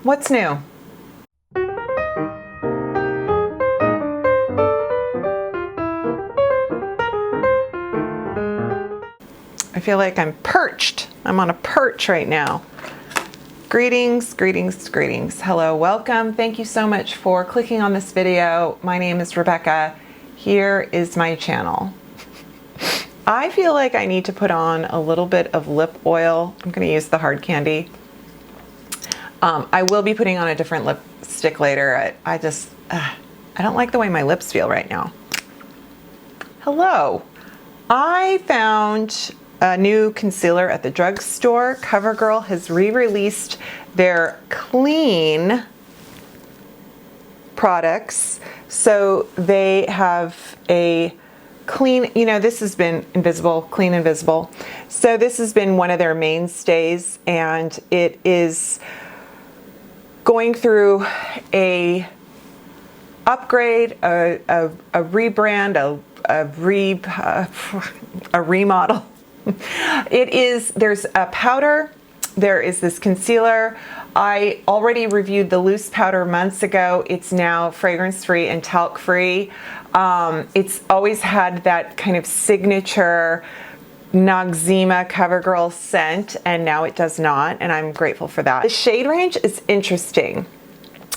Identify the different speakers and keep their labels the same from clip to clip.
Speaker 1: What's new? I feel like I'm perched. I'm on a perch right now. Greetings, greetings, greetings. Hello, welcome. Thank you so much for clicking on this video. My name is Rebecca. Here is my channel. I feel like I need to put on a little bit of lip oil. I'm going to use the hard candy. I will be putting on a different lipstick later. I don't like the way my lips feel right now. Hello. I found a new concealer at the drugstore. CoverGirl has re-released their clean products. So they have a clean, you know, this has been invisible, clean invisible. So this has been one of their mainstays, and it is going through a upgrade, a rebrand, a remodel. There's a powder, there is this concealer. I already reviewed the loose powder months ago. It's now fragrance-free and talc-free. It's always had that kind of signature Noxzema CoverGirl scent, and now it does not, and I'm grateful for that. The shade range is interesting.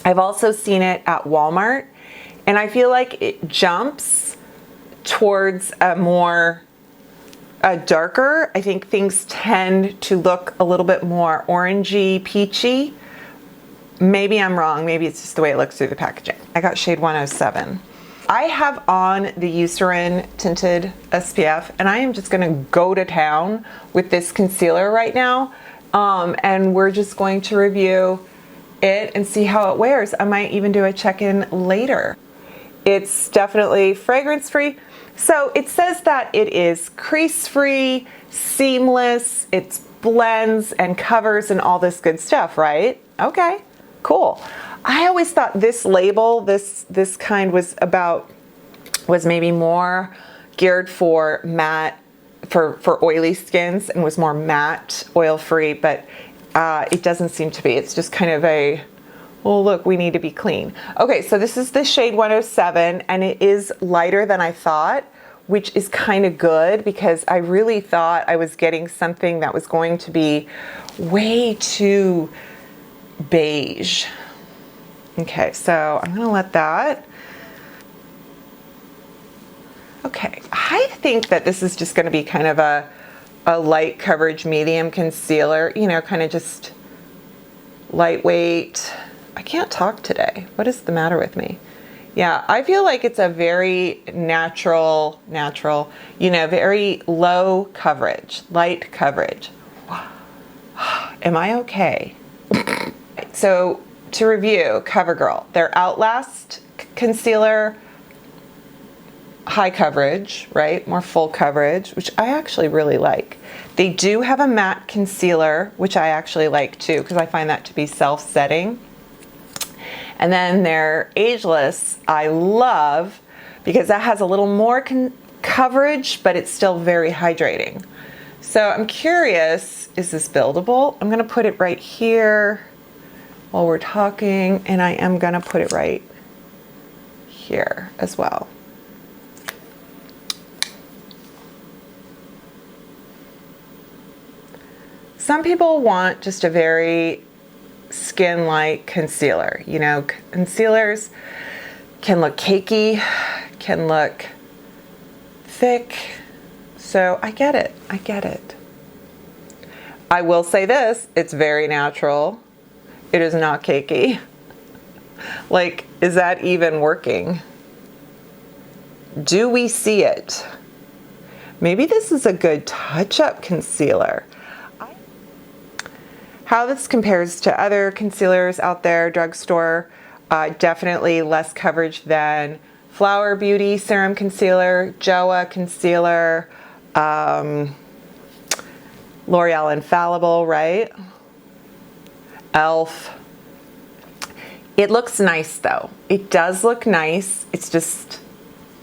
Speaker 1: I've also seen it at Walmart, and I feel like it jumps towards a darker. I think things tend to look a little bit more orangey, peachy. Maybe I'm wrong. Maybe it's just the way it looks through the packaging. I got shade 107. I have on the Eucerin Tinted SPF, and I am just gonna go to town with this concealer right now. And we're just going to review it and see how it wears. I might even do a check-in later. It's definitely fragrance-free. So it says that it is crease-free, seamless, it blends and covers and all this good stuff, right? Okay, cool. I always thought this label, this kind was maybe more geared for matte, for oily skins, and was more matte, oil-free, but it doesn't seem to be. It's just kind of a, well, look, we need to be clean. Okay, so this is the shade 107, and it is lighter than I thought, which is kind of good because I really thought I was getting something that was going to be way too beige. Okay, so I'm gonna let that. Okay, I think that this is just gonna be kind of a light coverage medium concealer, you know, kind of just lightweight. I can't talk today. What is the matter with me? Yeah, I feel like it's a very natural, you know, very low coverage, light coverage. Am I okay? So to review, CoverGirl, their Outlast concealer, high coverage, right? More full coverage, which I actually really like. They do have a matte concealer, which I actually like too, because I find that to be self-setting. And then their Ageless, I love because that has a little more coverage, but it's still very hydrating. So I'm curious, is this buildable? I'm gonna put it right here while we're talking, and I am gonna put it right here as well. Some people want just a very skin-like concealer. You know, concealers can look cakey, can look thick. So I get it, I get it. I will say this, it's very natural. It is not cakey. Like, is that even working? Do we see it? Maybe this is a good touch-up concealer. How this compares to other concealers out there, drugstore, definitely less coverage than Flower Beauty Serum Concealer, JOA Concealer, L'Oreal Infallible, right? ELF. It looks nice though. It does look nice. It's just,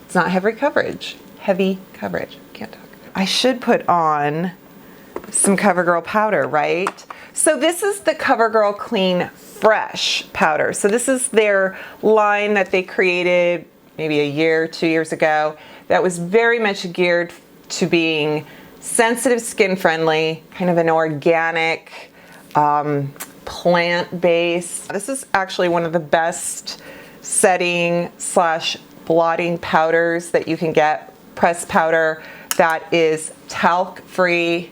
Speaker 1: it's not heavy coverage. Heavy coverage. Can't talk. I should put on some CoverGirl powder, right? So this is the CoverGirl Clean Fresh powder. So this is their line that they created maybe a year, 2 years ago, that was very much geared to being sensitive skin friendly, kind of an organic, plant-based. This is actually one of the best setting slash blotting powders that you can get. Pressed powder that is talc free,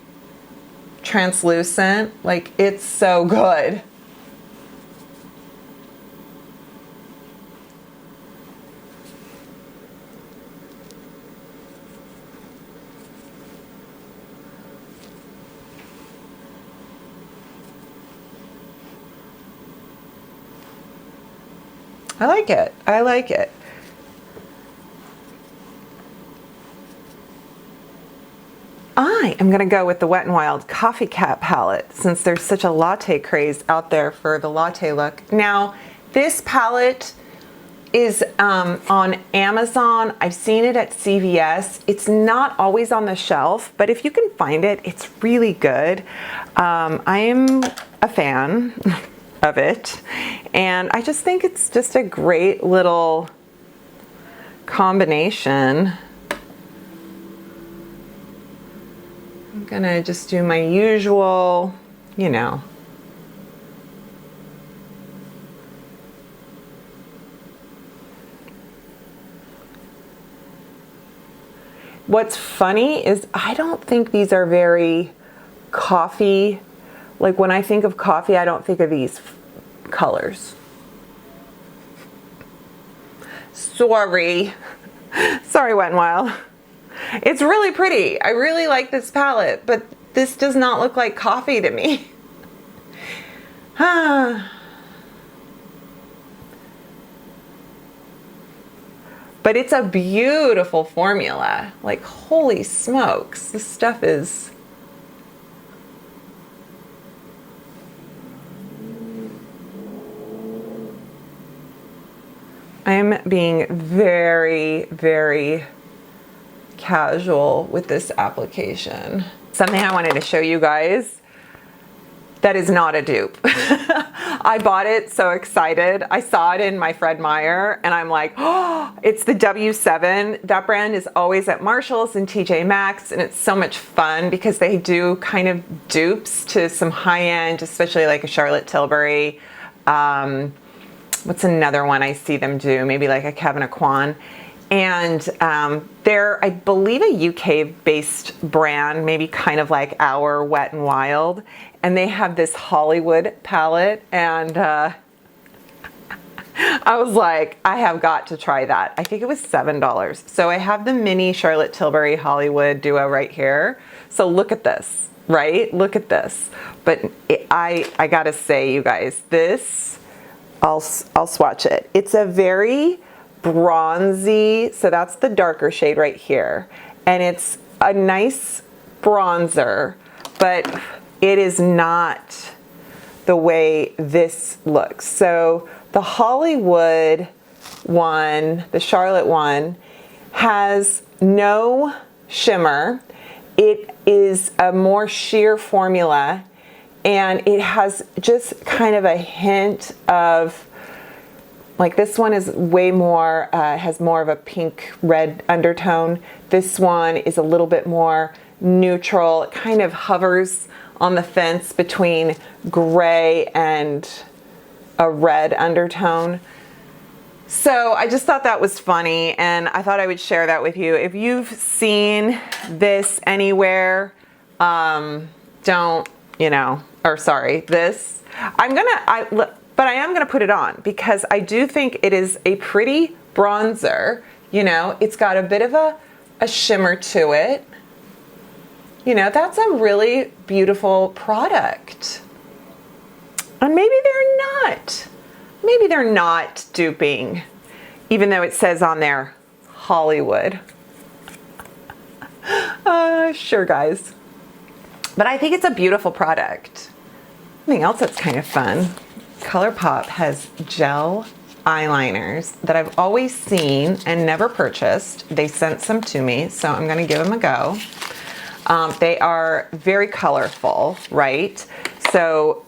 Speaker 1: translucent. Like, it's so good. I like it. I like it. I am going to go with the Wet n Wild COPYCAT palette since there's such a latte craze out there for the latte look. Now, this palette is on Amazon. I've seen it at CVS. It's not always on the shelf, but if you can find it, it's really good. I am a fan of it, and I just think it's just a great little combination. I'm gonna just do my usual, you know. What's funny is I don't think these are very coffee. Like, when I think of coffee, I don't think of these colors. Sorry. Sorry, Wet n Wild. It's really pretty. I really like this palette, but this does not look like coffee to me. But it's a beautiful formula. Like, holy smokes, this stuff is... I'm being very, very casual with this application. Something I wanted to show you guys that is not a dupe. I bought it so excited. I saw it in my Fred Meyer and I'm like, oh, it's the W7. That brand is always at Marshall's and TJ Maxx, and it's so much fun because they do kind of dupes to some high-end, especially like a Charlotte Tilbury. What's another one I see them do? Maybe like a Kevin Aquan. And they're, I believe, a UK-based brand, maybe kind of like our Wet n Wild. And they have this Hollywood palette, and I was like, I have got to try that. I think it was $7. So I have the mini Charlotte Tilbury Hollywood duo right here. So look at this, right? Look at this. But I gotta say, you guys, this, I'll swatch it. It's a very bronzy, so that's the darker shade right here. And it's a nice bronzer, but it is not the way this looks. So the Hollywood one, the Charlotte one, has no shimmer. It is a more sheer formula, and it has just kind of a hint of, like, this one is way more, has more of a pink red undertone. This one is a little bit more neutral. It kind of hovers on the fence between gray and a red undertone. So I just thought that was funny, and I thought I would share that with you. If you've seen this anywhere, don't, you know, or sorry, this, but I am gonna put it on because I do think it is a pretty bronzer. You know, it's got a bit of a shimmer to it. You know, that's a really beautiful product. And maybe they're not duping, even though it says on there, Hollywood. Sure, guys. But I think it's a beautiful product. Something else that's kind of fun. ColourPop has gel eyeliners that I've always seen and never purchased. They sent some to me, so I'm gonna give them a go. They are very colorful, right? So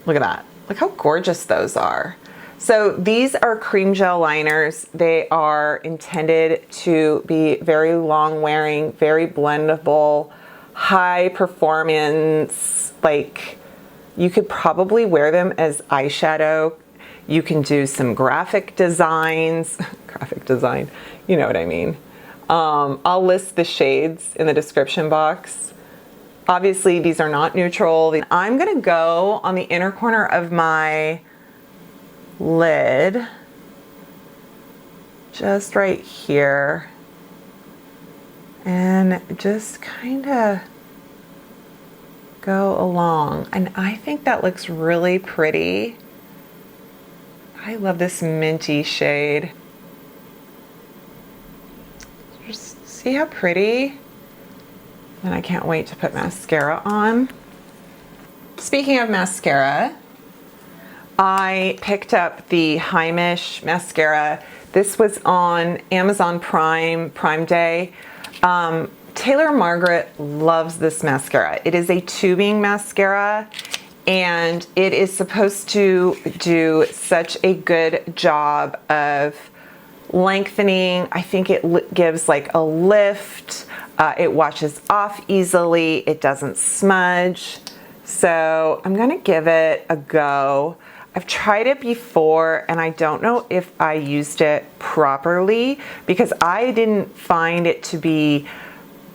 Speaker 1: look at that. Look how gorgeous those are. So these are cream gel liners. They are intended to be very long wearing, very blendable, high performance. Like, you could probably wear them as eyeshadow. You can do some graphic designs, graphic design, you know what I mean. I'll list the shades in the description box. Obviously, these are not neutral. I'm gonna go on the inner corner of my lid, just right here, and just kind of go along. And I think that looks really pretty. I love this minty shade. Just see how pretty? And I can't wait to put mascara on. Speaking of mascara, I picked up the Heimish mascara. This was on Amazon Prime Day. Taylor Margaret loves this mascara. It is a tubing mascara, and it is supposed to do such a good job of lengthening. I think it gives like a lift. It washes off easily. It doesn't smudge. So I'm gonna give it a go. I've tried it before, and I don't know if I used it properly because I didn't find it to be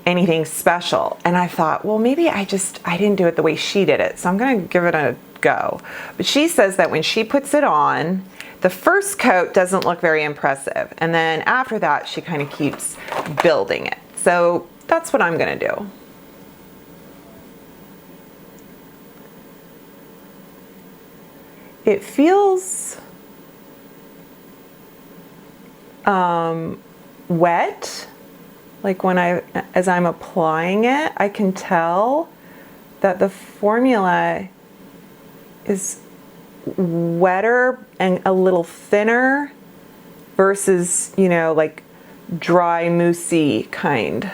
Speaker 1: anything special. And I thought, well, maybe I didn't do it the way she did it. So I'm gonna give it a go. But she says that when she puts it on, the first coat doesn't look very impressive. And then after that, she kind of keeps building it. So that's what I'm gonna do. It feels wet. Like as I'm applying it, I can tell that the formula is wetter and a little thinner versus, you know, like dry, moussey kind.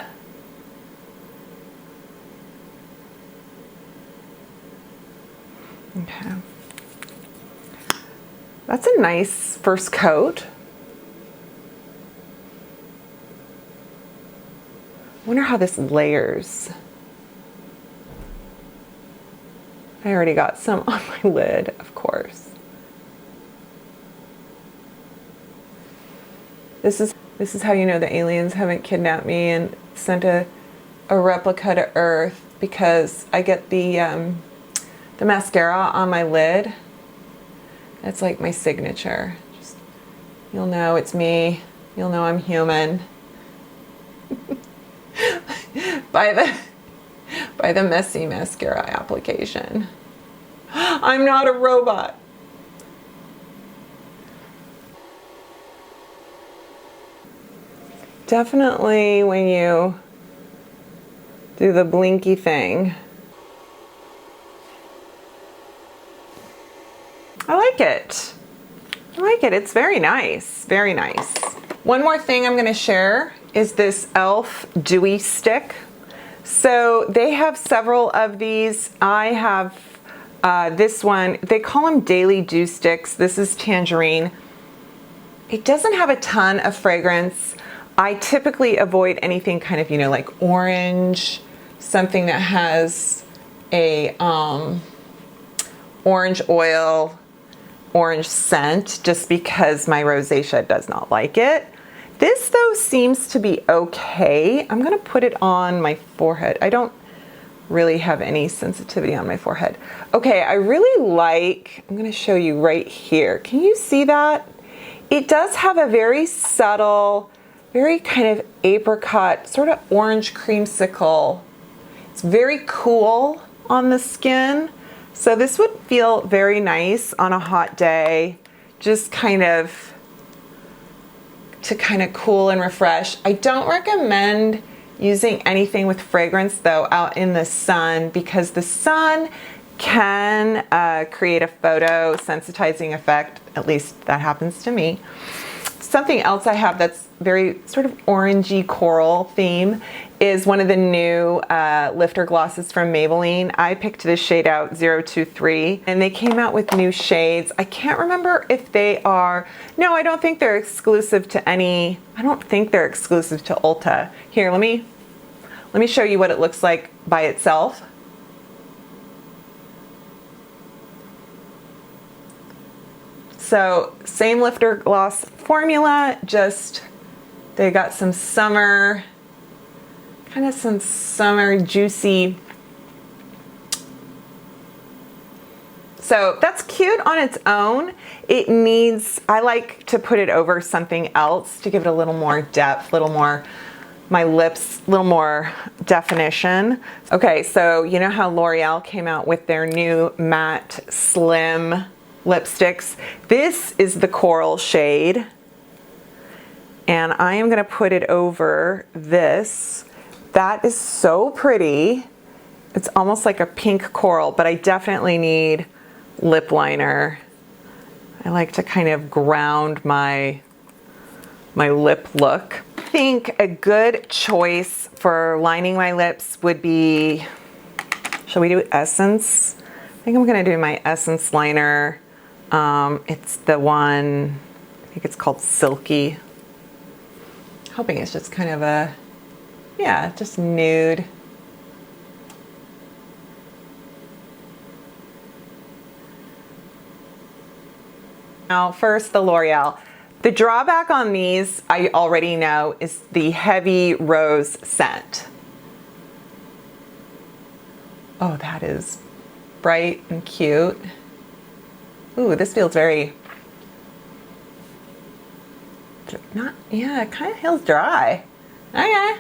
Speaker 1: Okay. That's a nice first coat. I wonder how this layers. I already got some on my lid, of course. This is how you know the aliens haven't kidnapped me and sent a replica to Earth, because I get the mascara on my lid. It's like my signature. Just, you'll know it's me. You'll know I'm human. by the messy mascara application. I'm not a robot. Definitely when you do the blinky thing. I like it. I like it. It's very nice. Very nice. One more thing I'm going to share is this e.l.f. Dewy stick. So they have several of these. I have this one. They call them Daily Dew Sticks. This is tangerine. It doesn't have a ton of fragrance. I typically avoid anything kind of, you know, like orange, something that has a orange oil, orange scent, just because my rosacea does not like it. This though seems to be okay. I'm gonna put it on my forehead. I don't really have any sensitivity on my forehead. Okay, I really like, I'm gonna show you right here. Can you see that? It does have a very subtle, very kind of apricot, sort of orange creamsicle. It's very cool on the skin. So this would feel very nice on a hot day, just kind of to kind of cool and refresh. I don't recommend using anything with fragrance though out in the sun, because the sun can create a photo sensitizing effect. At least that happens to me. something else I have that's very sort of orangey coral theme is one of the new lifter glosses from Maybelline. I picked this shade out, 023, and they came out with new shades. I can't remember if they are, no, I don't think they're exclusive to any, I don't think they're exclusive to Ulta. Here, let me show you what it looks like by itself. So same lifter gloss formula, just they got some summer, kind of some summer juicy. So that's cute on its own. It needs, I like to put it over something else to give it a little more depth, a little more, my lips, a little more definition. Okay, so you know how L'Oreal came out with their new matte slim lipsticks? This is the coral shade, and I am gonna put it over this. That is so pretty. It's almost like a pink coral, but I definitely need lip liner. I like to kind of ground my lip look. I think a good choice for lining my lips would be, shall we do Essence? I think I'm gonna do my Essence liner. It's the one, I think it's called Silky. Hoping it's just kind of a, yeah, just nude. Now, first the L'Oreal. The drawback on these, I already know, is the heavy rose scent. Oh, that is bright and cute. Ooh, this feels very, not, yeah, it kind of feels dry. Okay. I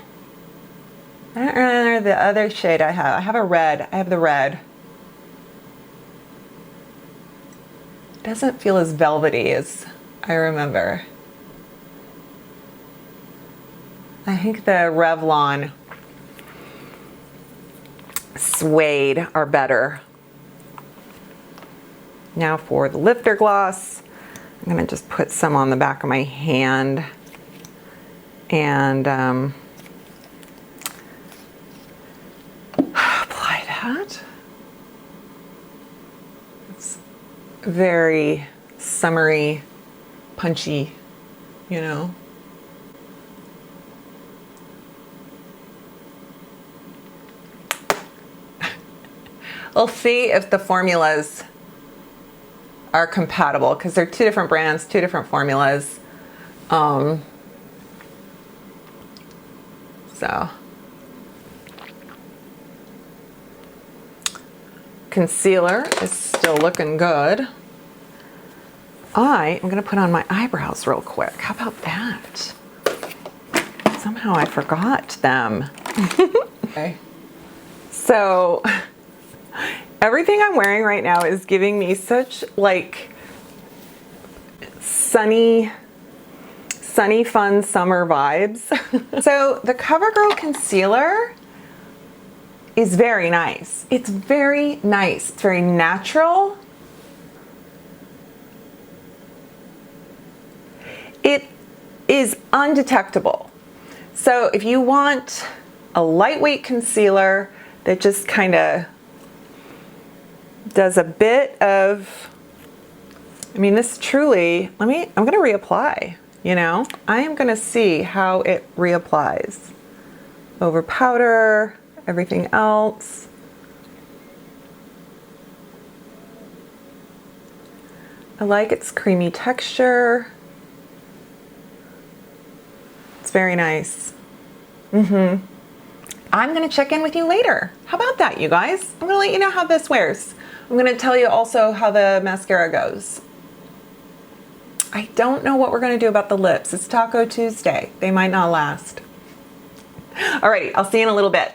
Speaker 1: don't remember the other shade I have. I have a red. I have the red. It doesn't feel as velvety as I remember. I think the Revlon Suede are better. Now for the lifter gloss, I'm gonna just put some on the back of my hand and apply that. It's very summery, punchy, you know. We'll see if the formulas are compatible, because they're two different brands, two different formulas. So concealer is still looking good. I am gonna put on my eyebrows real quick. How about that? Somehow I forgot them. Okay. So everything I'm wearing right now is giving me such like sunny, fun summer vibes. So the CoverGirl concealer is very nice. It's very nice. It's very natural. It is undetectable. So if you want a lightweight concealer that just kind of does a bit of, I mean, this truly, I'm gonna reapply, you know? I am gonna see how it reapplies over powder, everything else. I like its creamy texture. It's very nice. I'm gonna check in with you later. How about that, you guys? I'm gonna let you know how this wears. I'm gonna tell you also how the mascara goes. I don't know what we're gonna do about the lips. It's Taco Tuesday. They might not last. Alrighty, I'll see you in a little bit.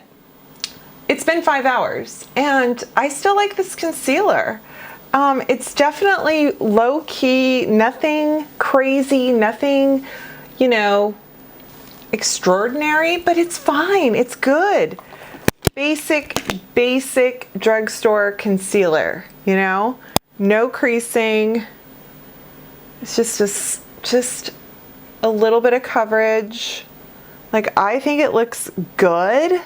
Speaker 1: It's been 5 hours and I still like this concealer. It's definitely low key, nothing crazy, nothing, you know, extraordinary, but it's fine, it's good. Basic drugstore concealer, you know? No creasing. It's just a little bit of coverage. Like, I think it looks good. I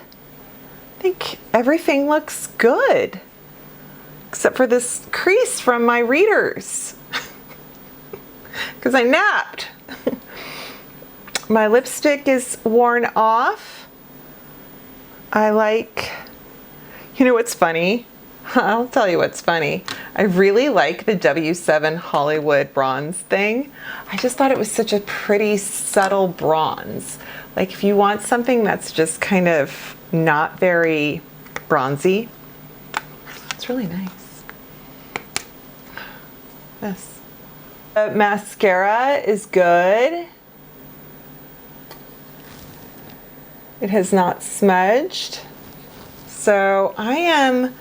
Speaker 1: think everything looks good. Except for this crease from my readers. Because I napped. My lipstick is worn off. I like, you know what's funny? I'll tell you what's funny. I really like the W7 Hollywood bronze thing. I just thought it was such a pretty subtle bronze. Like if you want something that's just kind of not very bronzy, it's really nice. This. The mascara is good. It has not smudged. So I am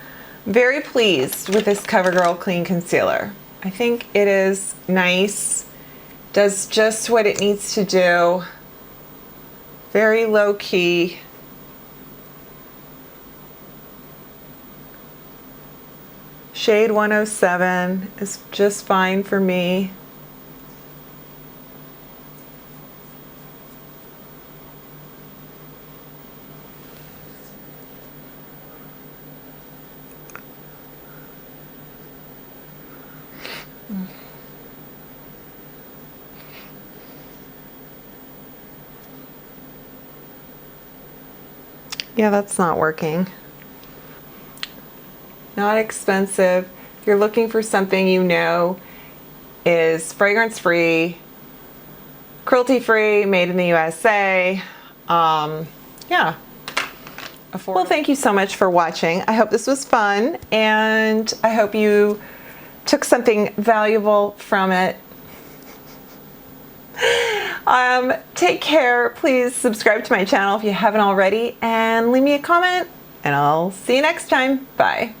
Speaker 1: very pleased with this CoverGirl Clean Concealer. I think it is nice, does just what it needs to do. Very low key. Shade 107 is just fine for me. Yeah, that's not working. Not expensive. If you're looking for something you know is fragrance-free, cruelty-free, made in the USA, yeah. Affordable. Well, thank you so much for watching. I hope this was fun, and I hope you took something valuable from it. Take care. Please subscribe to my channel if you haven't already, and leave me a comment, and I'll see you next time. Bye.